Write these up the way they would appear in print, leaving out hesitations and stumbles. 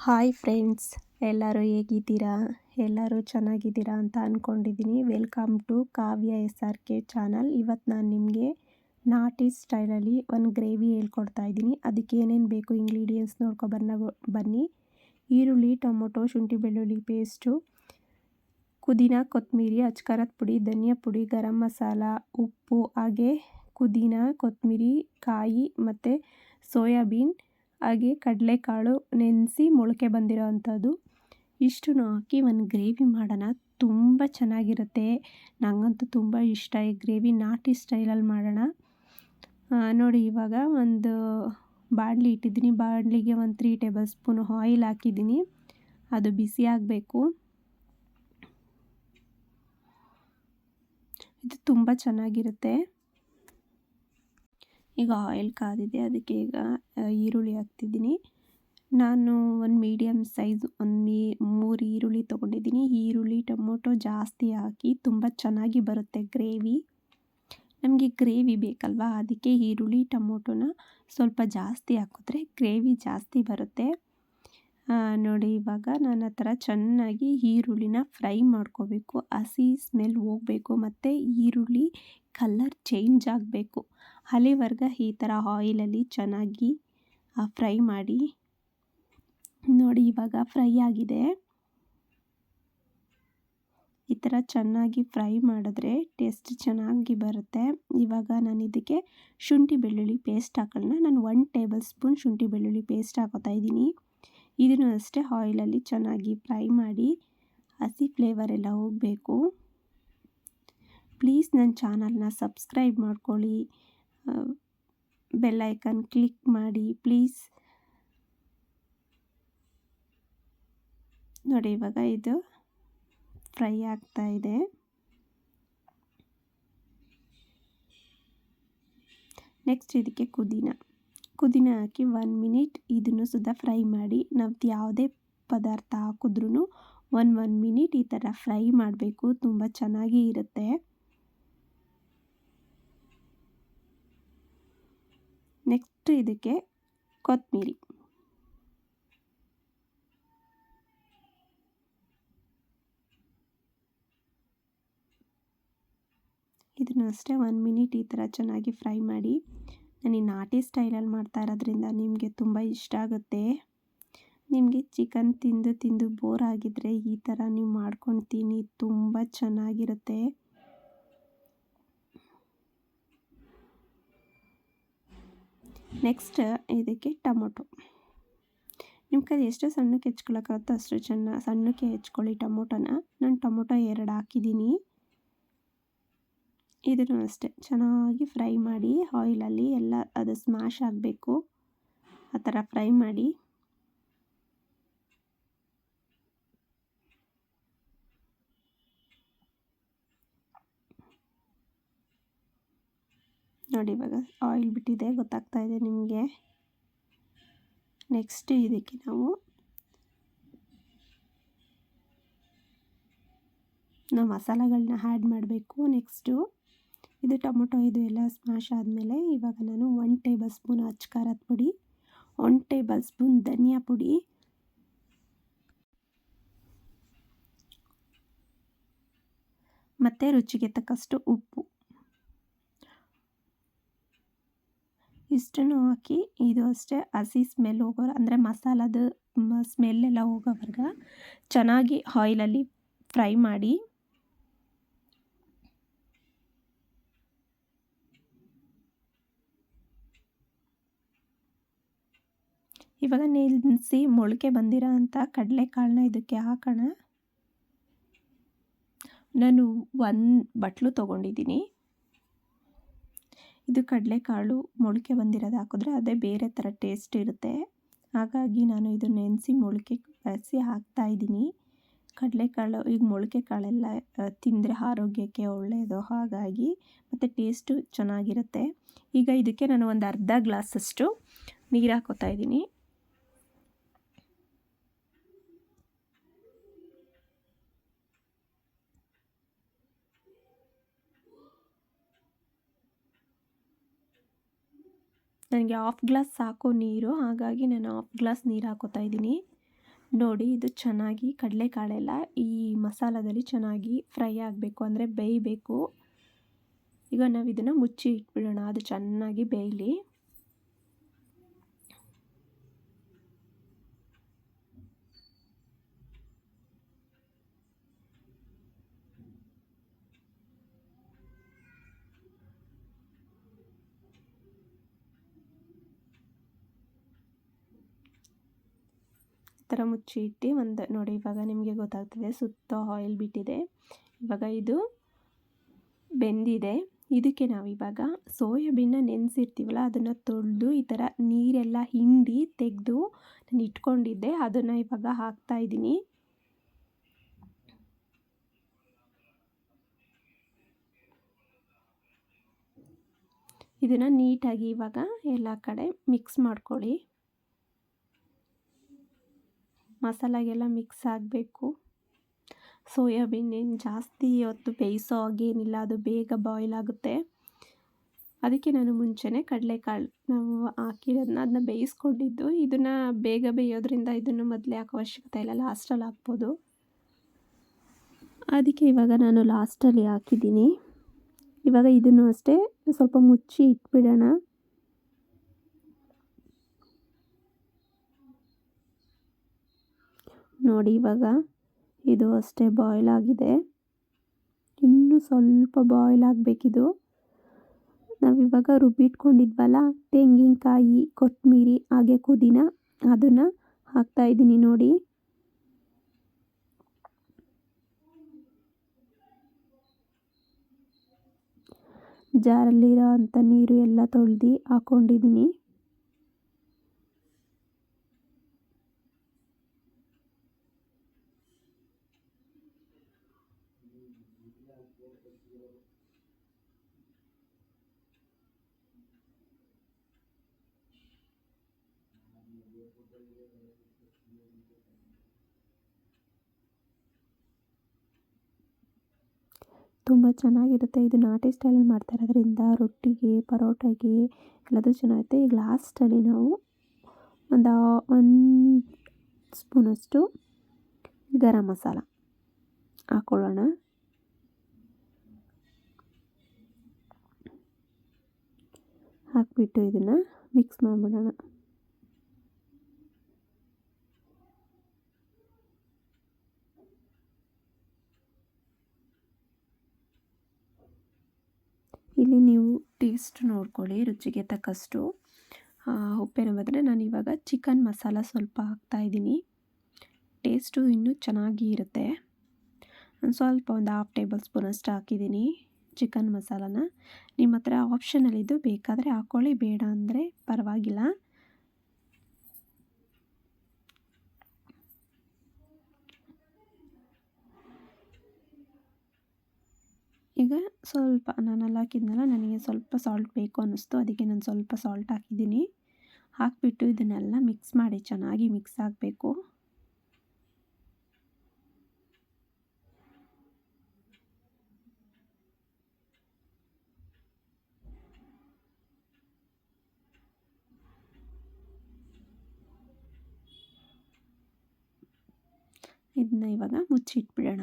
Hi friends, ಎಲ್ಲರೂ ಹೇಗಿದ್ದೀರಾ? ಎಲ್ಲರೂ ಚೆನ್ನಾಗಿದ್ದೀರಾ ಅಂತ ಅಂದ್ಕೊಂಡಿದ್ದೀನಿ. Welcome to Kavya SRK channel. ಇವತ್ತು ನಾನು ನಿಮಗೆ ನಾಟಿ ಸ್ಟೈಲಲ್ಲಿ ಒಂದು ಗ್ರೇವಿ ಹೇಳ್ಕೊಡ್ತಾ ಇದ್ದೀನಿ. ಅದಕ್ಕೆ ಏನೇನು ಬೇಕು ಇಂಗ್ರೀಡಿಯೆಂಟ್ಸ್ ಬನ್ನಿ. ಈರುಳ್ಳಿ, ಟೊಮೊಟೊ, ಶುಂಠಿ ಬೆಳ್ಳುಳ್ಳಿ ಪೇಸ್ಟು, ಪುದೀನ, ಕೊತ್ತಂಬರಿ, ಅಚ್ಕಾರದ ಪುಡಿ, ಧನಿಯಾ ಪುಡಿ, ಗರಂ ಮಸಾಲ, ಉಪ್ಪು, ಹಾಗೆ ಪುದೀನ, ಕೊತ್ತಂಬರಿ, ಕಾಯಿ ಮತ್ತು ಸೋಯಾಬೀನ್, ಹಾಗೆ ಕಡಲೆಕಾಳು ನೆನೆಸಿ ಮೊಳಕೆ ಬಂದಿರೋ ಅಂಥದ್ದು. ಇಷ್ಟನ್ನು ಹಾಕಿ ಒಂದು ಗ್ರೇವಿ ಮಾಡೋಣ. ತುಂಬ ಚೆನ್ನಾಗಿರುತ್ತೆ. ನನಗಂತೂ ತುಂಬ ಇಷ್ಟ ಈ ಗ್ರೇವಿ. ನಾಟಿ ಸ್ಟೈಲಲ್ಲಿ ಮಾಡೋಣ. ನೋಡಿ, ಇವಾಗ ಒಂದು ಬಾಣಲಿ ಇಟ್ಟಿದ್ದೀನಿ. ಬಾಣಲಿಗೆ ಒಂದು 3 ಟೇಬಲ್ ಸ್ಪೂನು ಆಯಿಲ್ ಹಾಕಿದ್ದೀನಿ. ಅದು ಬಿಸಿ ಆಗಬೇಕು. ಇದು ತುಂಬ ಚೆನ್ನಾಗಿರುತ್ತೆ. ಈಗ ಆಯಿಲ್ ಕಾದಿದೆ, ಅದಕ್ಕೆ ಈಗ ಈರುಳ್ಳಿ ಹಾಕ್ತಿದ್ದೀನಿ. ನಾನು ಒಂದು ಮೀಡಿಯಮ್ ಸೈಜ್ 3 ಈರುಳ್ಳಿ ತೊಗೊಂಡಿದ್ದೀನಿ. ಈರುಳ್ಳಿ, ಟೊಮೊಟೊ ಜಾಸ್ತಿ ಹಾಕಿ ತುಂಬ ಚೆನ್ನಾಗಿ ಬರುತ್ತೆ ಗ್ರೇವಿ. ನಮಗೆ ಗ್ರೇವಿ ಬೇಕಲ್ವಾ, ಅದಕ್ಕೆ ಈರುಳ್ಳಿ ಟೊಮೊಟೊನ ಸ್ವಲ್ಪ ಜಾಸ್ತಿ ಹಾಕಿದ್ರೆ ಗ್ರೇವಿ ಜಾಸ್ತಿ ಬರುತ್ತೆ. ನೋಡಿ, ಇವಾಗ ನಾನು ಆ ಥರ ಚೆನ್ನಾಗಿ ಈರುಳ್ಳಿನ ಫ್ರೈ ಮಾಡ್ಕೋಬೇಕು. ಹಸಿ ಸ್ಮೆಲ್ ಹೋಗಬೇಕು ಮತ್ತು ಈರುಳ್ಳಿ ಕಲರ್ ಚೇಂಜ್ ಆಗಬೇಕು. ಅಲ್ಲಿವರೆಗೆ ಈ ಥರ ಆಯಿಲಲ್ಲಿ ಚೆನ್ನಾಗಿ ಫ್ರೈ ಮಾಡಿ. ನೋಡಿ, ಇವಾಗ ಫ್ರೈ ಆಗಿದೆ. ಈ ಥರ ಚೆನ್ನಾಗಿ ಫ್ರೈ ಮಾಡಿದ್ರೆ ಟೇಸ್ಟ್ ಚೆನ್ನಾಗಿ ಬರುತ್ತೆ. ಇವಾಗ ನಾನು ಇದಕ್ಕೆ ಶುಂಠಿ ಬೆಳ್ಳುಳ್ಳಿ ಪೇಸ್ಟ್ ಹಾಕೋಣ. ನಾನು 1 ಟೇಬಲ್ ಸ್ಪೂನ್ ಶುಂಠಿ ಬೆಳ್ಳುಳ್ಳಿ ಪೇಸ್ಟ್ ಹಾಕೋತಾ ಇದ್ದೀನಿ. ಇದನ್ನು ಅಷ್ಟೇ ಆಯಿಲಲ್ಲಿ ಚೆನ್ನಾಗಿ ಫ್ರೈ ಮಾಡಿ. ಹಸಿ ಫ್ಲೇವರ್ ಎಲ್ಲ ಹೋಗಬೇಕು. ಪ್ಲೀಸ್ ನನ್ನ ಚಾನಲ್ನ ಸಬ್ಸ್ಕ್ರೈಬ್ ಮಾಡ್ಕೊಳ್ಳಿ, ಬೆಲ್ ಐಕನ್ ಕ್ಲಿಕ್ ಮಾಡಿ ಪ್ಲೀಸ್. ನೋಡಿ, ಇವಾಗ ಇದು ಫ್ರೈ ಆಗ್ತಾ ಇದೆ. ನೆಕ್ಸ್ಟ್ ಇದಕ್ಕೆ ಪುದೀನ ಹಾಕಿ 1 ಮಿನಿಟ್ ಇದನ್ನು ಸುದ ಫ್ರೈ ಮಾಡಿ. ನಾವು ಯಾವುದೇ ಪದಾರ್ಥ ಹಾಕಿದ್ರೂ 1 ಮಿನಿಟ್ ಈ ಥರ ಫ್ರೈ ಮಾಡಬೇಕು. ತುಂಬ ಚೆನ್ನಾಗಿ ಇರುತ್ತೆ. ನೆಕ್ಸ್ಟ್ ಇದಕ್ಕೆ ಕೊತ್ತಂಬರಿ, ಇದನ್ನು ಅಷ್ಟೇ 1 ಮಿನಿಟ್ ಈ ಥರ ಚೆನ್ನಾಗಿ ಫ್ರೈ ಮಾಡಿ. ನಾನು ಈ ನಾಟಿ ಸ್ಟೈಲಲ್ಲಿ ಮಾಡ್ತಾ ಇರೋದ್ರಿಂದ ನಿಮಗೆ ತುಂಬ ಇಷ್ಟ ಆಗುತ್ತೆ. ನಿಮಗೆ ಚಿಕನ್ ತಿಂದು ಬೋರ್ ಆಗಿದ್ದರೆ ಈ ಥರ ನೀವು ಮಾಡ್ಕೊಂಡು ತಿನ್ನಿ, ತುಂಬ ಚೆನ್ನಾಗಿರುತ್ತೆ. ನೆಕ್ಸ್ಟ್ ಇದಕ್ಕೆ ಟೊಮೊಟೊ. ನಿಮ್ಮ ಕೈ ಎಷ್ಟು ಸಣ್ಣಕ್ಕೆ ಹೆಚ್ಕೊಳಕ್ಕಾಗುತ್ತೋ ಅಷ್ಟು ಸಣ್ಣಕ್ಕೆ ಹೆಚ್ಕೊಳ್ಳಿ ಟೊಮೊಟೊನ. ನಾನು ಟೊಮೊಟೊ 2 ಹಾಕಿದ್ದೀನಿ. ಇದನ್ನು ಅಷ್ಟೇ ಚೆನ್ನಾಗಿ ಫ್ರೈ ಮಾಡಿ. ಆಯಿಲಲ್ಲಿ ಎಲ್ಲ ಅದು ಸ್ಮ್ಯಾಶ್ ಆಗಬೇಕು. ಆ ಥರ ಫ್ರೈ ಮಾಡಿ. ನೋಡಿ, ಇವಾಗ ಆಯಿಲ್ ಬಿಟ್ಟಿದೆ, ಗೊತ್ತಾಗ್ತಾ ಇದೆ ನಿಮಗೆ. ನೆಕ್ಸ್ಟ್ ಇದಕ್ಕೆ ನಾವು ಮಸಾಲೆಗಳನ್ನ ಆ್ಯಡ್ ಮಾಡಬೇಕು. ನೆಕ್ಸ್ಟು ಇದು ಟೊಮೊಟೊ ಇದು ಎಲ್ಲ ಸ್ಮ್ಯಾಶ್ ಆದಮೇಲೆ ಇವಾಗ ನಾನು 1 ಟೇಬಲ್ ಸ್ಪೂನ್ ಅಚ್ಕಾರದ ಪುಡಿ, 1 ಟೇಬಲ್ ಸ್ಪೂನ್ ಧನಿಯಾ ಪುಡಿ, ಮತ್ತು ರುಚಿಗೆ ತಕ್ಕಷ್ಟು ಉಪ್ಪು ಇಷ್ಟನ್ನು ಹಾಕಿ ಇದು ಅಷ್ಟೇ ಹಸಿ ಸ್ಮೆಲ್ ಅಂದರೆ ಮಸಾಲದ ಸ್ಮೆಲ್ಲೆಲ್ಲ ಹೋಗೋವರೆಗೆ ಚೆನ್ನಾಗಿ ಆಯಿಲಲ್ಲಿ ಫ್ರೈ ಮಾಡಿ. ಇವಾಗ ನೆನೆಸಿ ಮೊಳಕೆ ಬಂದಿರೋ ಅಂಥ ಕಡಲೆಕಾಳನ್ನ ಇದಕ್ಕೆ ಹಾಕೋಣ. ನಾನು 1 ಬಟ್ಲು ತೊಗೊಂಡಿದ್ದೀನಿ. ಇದು ಕಡಲೆಕಾಳು ಮೊಳಕೆ ಬಂದಿರೋದು ಹಾಕಿದ್ರೆ ಅದೇ ಬೇರೆ ಥರ ಟೇಸ್ಟ್ ಇರುತ್ತೆ. ಹಾಗಾಗಿ ನಾನು ಇದು ನೆನೆಸಿ ಮೊಳಕೆ ಬರಿಸಿ ಹಾಕ್ತಾಯಿದ್ದೀನಿ. ಕಡಲೆಕಾಳು ಈಗ ಮೊಳಕೆ ಕಾಳೆಲ್ಲ ತಿಂದರೆ ಆರೋಗ್ಯಕ್ಕೆ ಒಳ್ಳೆಯದು, ಹಾಗಾಗಿ ಮತ್ತು ಟೇಸ್ಟು ಚೆನ್ನಾಗಿರುತ್ತೆ. ಈಗ ಇದಕ್ಕೆ ನಾನು ಒಂದು ಅರ್ಧ ಗ್ಲಾಸಷ್ಟು ನೀರು ಹಾಕೋತಾ ಇದ್ದೀನಿ. ನನಗೆ 1/2 ಗ್ಲಾಸ್ ಸಾಕು ನೀರು, ಹಾಗಾಗಿ ನಾನು 1/2 ಗ್ಲಾಸ್ ನೀರು ಹಾಕೋತಾ ಇದ್ದೀನಿ. ನೋಡಿ ಇದು ಚೆನ್ನಾಗಿ ಕಡಲೆಕಾಳೆಲ್ಲ ಈ ಮಸಾಲದಲ್ಲಿ ಚೆನ್ನಾಗಿ ಫ್ರೈ ಆಗಬೇಕು, ಅಂದರೆ ಬೇಯಬೇಕು. ಈಗ ನಾವು ಇದನ್ನು ಮುಚ್ಚಿ ಇಟ್ಬಿಡೋಣ, ಅದು ಚೆನ್ನಾಗಿ ಬೇಯಲಿ. ಈ ಥರ ಮುಚ್ಚಿ ಇಟ್ಟು ಒಂದು ನೋಡಿ, ಇವಾಗ ನಿಮಗೆ ಗೊತ್ತಾಗ್ತದೆ ಸುತ್ತ ಆಯಿಲ್ ಬಿಟ್ಟಿದೆ. ಇವಾಗ ಇದು ಬೆಂದಿದೆ. ಇದಕ್ಕೆ ನಾವು ಇವಾಗ ಸೋಯಾಬೀನ್ನ ನೆನೆಸಿರ್ತೀವಲ್ಲ ಅದನ್ನು ತೊಳೆದು ಈ ಥರ ನೀರೆಲ್ಲ ಹಿಂಡಿ ತೆಗೆದು ನಾನು ಇಟ್ಕೊಂಡಿದ್ದೆ, ಅದನ್ನು ಇವಾಗ ಹಾಕ್ತಾಯಿದ್ದೀನಿ. ಇದನ್ನು ನೀಟಾಗಿ ಇವಾಗ ಎಲ್ಲ ಕಡೆ ಮಿಕ್ಸ್ ಮಾಡ್ಕೊಳ್ಳಿ. ಮಸಾಲಾಗೆಲ್ಲ ಮಿಕ್ಸ್ ಆಗಬೇಕು. ಸೋಯಾಬೀನ್ ಏನು ಜಾಸ್ತಿ ಹೊತ್ತು ಬೇಯಿಸೋ ಹಾಗೇನಿಲ್ಲ, ಅದು ಬೇಗ ಬಾಯ್ಲ್ ಆಗುತ್ತೆ. ಅದಕ್ಕೆ ನಾನು ಮುಂಚೆನೇ ಕಡಲೆಕಾಳು ನಾವು ಹಾಕಿರೋದನ್ನ ಅದನ್ನ ಬೇಯಿಸ್ಕೊಂಡಿದ್ದು. ಇದನ್ನು ಬೇಗ ಬೇಯೋದ್ರಿಂದ ಇದನ್ನು ಮೊದಲೇ ಹಾಕೋ ಅವಶ್ಯಕತೆ ಇಲ್ಲ, ಲಾಸ್ಟಲ್ಲಿ ಹಾಕ್ಬೋದು. ಅದಕ್ಕೆ ಇವಾಗ ನಾನು ಲಾಸ್ಟಲ್ಲಿ ಹಾಕಿದ್ದೀನಿ. ಇವಾಗ ಇದನ್ನು ಅಷ್ಟೇ ಸ್ವಲ್ಪ ಮುಚ್ಚಿ ಇಟ್ಬಿಡೋಣ. ನೋಡಿ ಇವಾಗ ಇದು ಅಷ್ಟೇ ಬಾಯ್ಲ್ ಆಗಿದೆ, ಇನ್ನೂ ಸ್ವಲ್ಪ ಬಾಯ್ಲ್ ಆಗಬೇಕಿದು. ನಾವಿವಾಗ ರುಬ್ಬಿಟ್ಕೊಂಡಿದ್ವಲ್ಲ ತೆಂಗಿನಕಾಯಿ, ಕೊತ್ತಂಬರಿ ಹಾಗೆ ಪುದೀನ, ಅದನ್ನು ಹಾಕ್ತಾಯಿದ್ದೀನಿ ನೋಡಿ. ಜಾರಲ್ಲಿರೋ ಅಂಥ ನೀರು ಎಲ್ಲ ತೊಳೆದು ಹಾಕ್ಕೊಂಡಿದ್ದೀನಿ. ತುಂಬ ಚೆನ್ನಾಗಿರುತ್ತೆ. ಇದು ನಾಟಿ ಸ್ಟೈಲಲ್ಲಿ ಮಾಡ್ತಾ ಇರೋದ್ರಿಂದ ರೊಟ್ಟಿಗೆ, ಪರೋಟಗೆ ಎಲ್ಲದೂ ಚೆನ್ನಾಗಿರುತ್ತೆ. ಈಗ ಲಾಸ್ಟಲ್ಲಿ ನಾವು ಒಂದು ಸ್ಪೂನಷ್ಟು ಗರಂ ಮಸಾಲ ಹಾಕ್ಕೊಳ್ಳೋಣ. ಹಾಕಿಬಿಟ್ಟು ಇದನ್ನು ಮಿಕ್ಸ್ ಮಾಡಿಬಿಡೋಣ. ಇಲ್ಲಿ ನೀವು ಟೇಸ್ಟ್ ನೋಡ್ಕೊಳ್ಳಿ, ರುಚಿಗೆ ತಕ್ಕಷ್ಟು ಉಪ್ಪೇನು ಬಂದರೆ ನಾನು ಇವಾಗ ಚಿಕನ್ ಮಸಾಲ ಸ್ವಲ್ಪ ಹಾಕ್ತಾಯಿದ್ದೀನಿ. ಟೇಸ್ಟು ಇನ್ನೂ ಚೆನ್ನಾಗಿ ಇರುತ್ತೆ. ಒಂದು ಸ್ವಲ್ಪ ಒಂದು 1/2 ಟೇಬಲ್ ಸ್ಪೂನಷ್ಟು ಹಾಕಿದ್ದೀನಿ ಚಿಕನ್ ಮಸಾಲಾನ. ನಿಮ್ಮ ಹತ್ರ ಆಪ್ಷನಲ್ಲಿದ್ದು ಬೇಕಾದರೆ ಹಾಕ್ಕೊಳ್ಳಿ, ಬೇಡ ಅಂದರೆ ಪರವಾಗಿಲ್ಲ. ಈಗ ಸ್ವಲ್ಪ ನಾನೆಲ್ಲ ಹಾಕಿದ್ನಲ್ಲ, ನನಗೆ ಸ್ವಲ್ಪ ಸಾಲ್ಟ್ ಬೇಕು ಅನ್ನಿಸ್ತು, ಅದಕ್ಕೆ ನಾನು ಸ್ವಲ್ಪ ಸಾಲ್ಟ್ ಹಾಕಿದ್ದೀನಿ. ಹಾಕಿಬಿಟ್ಟು ಇದನ್ನೆಲ್ಲ ಮಿಕ್ಸ್ ಮಾಡಿ, ಚೆನ್ನಾಗಿ ಮಿಕ್ಸ್ ಆಗಬೇಕು. ಇದನ್ನ ಇವಾಗ ಮುಚ್ಚಿಟ್ಬಿಡೋಣ.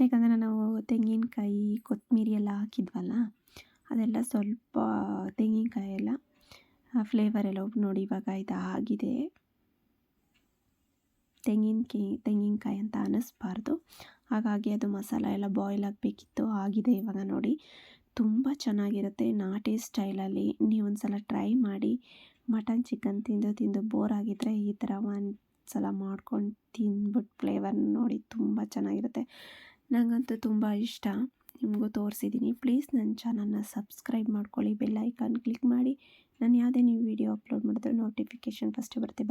ಯಾಕಂದರೆ ನಾವು ತೆಂಗಿನಕಾಯಿ, ಕೊತ್ತಂಬರಿ ಎಲ್ಲ ಹಾಕಿದ್ವಲ್ಲ, ಅದೆಲ್ಲ ಸ್ವಲ್ಪ ತೆಂಗಿನಕಾಯಿ ಎಲ್ಲ ಫ್ಲೇವರ್ ಎಲ್ಲ ನೋಡಿ. ಇವಾಗ ಇದು ಆಗಿದೆ. ತೆಂಗಿನಕಾಯಿ ಅಂತ ಅನ್ನಿಸ್ಬಾರ್ದು, ಹಾಗಾಗಿ ಅದು ಮಸಾಲ ಎಲ್ಲ ಬಾಯ್ಲ್ ಆಗಬೇಕಿತ್ತು. ಆಗಿದೆ ಇವಾಗ ನೋಡಿ, ತುಂಬ ಚೆನ್ನಾಗಿರುತ್ತೆ ನಾಟಿ ಸ್ಟೈಲಲ್ಲಿ. ನೀವೊಂದು ಸಲ ಟ್ರೈ ಮಾಡಿ. ಮಟನ್ ಚಿಕನ್ ತಿಂದು ಬೋರ್ ಆಗಿದ್ದರೆ ಈ ಥರ ಒಂದು ಸಲ ಮಾಡ್ಕೊಂಡು ತಿಂದ್ಬಿಟ್ಟು ಫ್ಲೇವರ್ ನೋಡಿ, ತುಂಬ ಚೆನ್ನಾಗಿರುತ್ತೆ. ನನಗಂತೂ ತುಂಬ ಇಷ್ಟ. ನಿಮಗೂ ತೋರಿಸಿದ್ದೀನಿ. ಪ್ಲೀಸ್ ನನ್ನ ಚಾನಲ್ನ ಸಬ್ಸ್ಕ್ರೈಬ್ ಮಾಡ್ಕೊಳ್ಳಿ, ಬೆಲ್ ಐಕಾನ್ ಕ್ಲಿಕ್ ಮಾಡಿ. ನಾನು ಯಾವುದೇ ನೀವು ವಿಡಿಯೋ ಅಪ್ಲೋಡ್ ಮಾಡಿದ್ರೆ ನೋಟಿಫಿಕೇಷನ್ ಫಸ್ಟ್ ಬರುತ್ತೆ.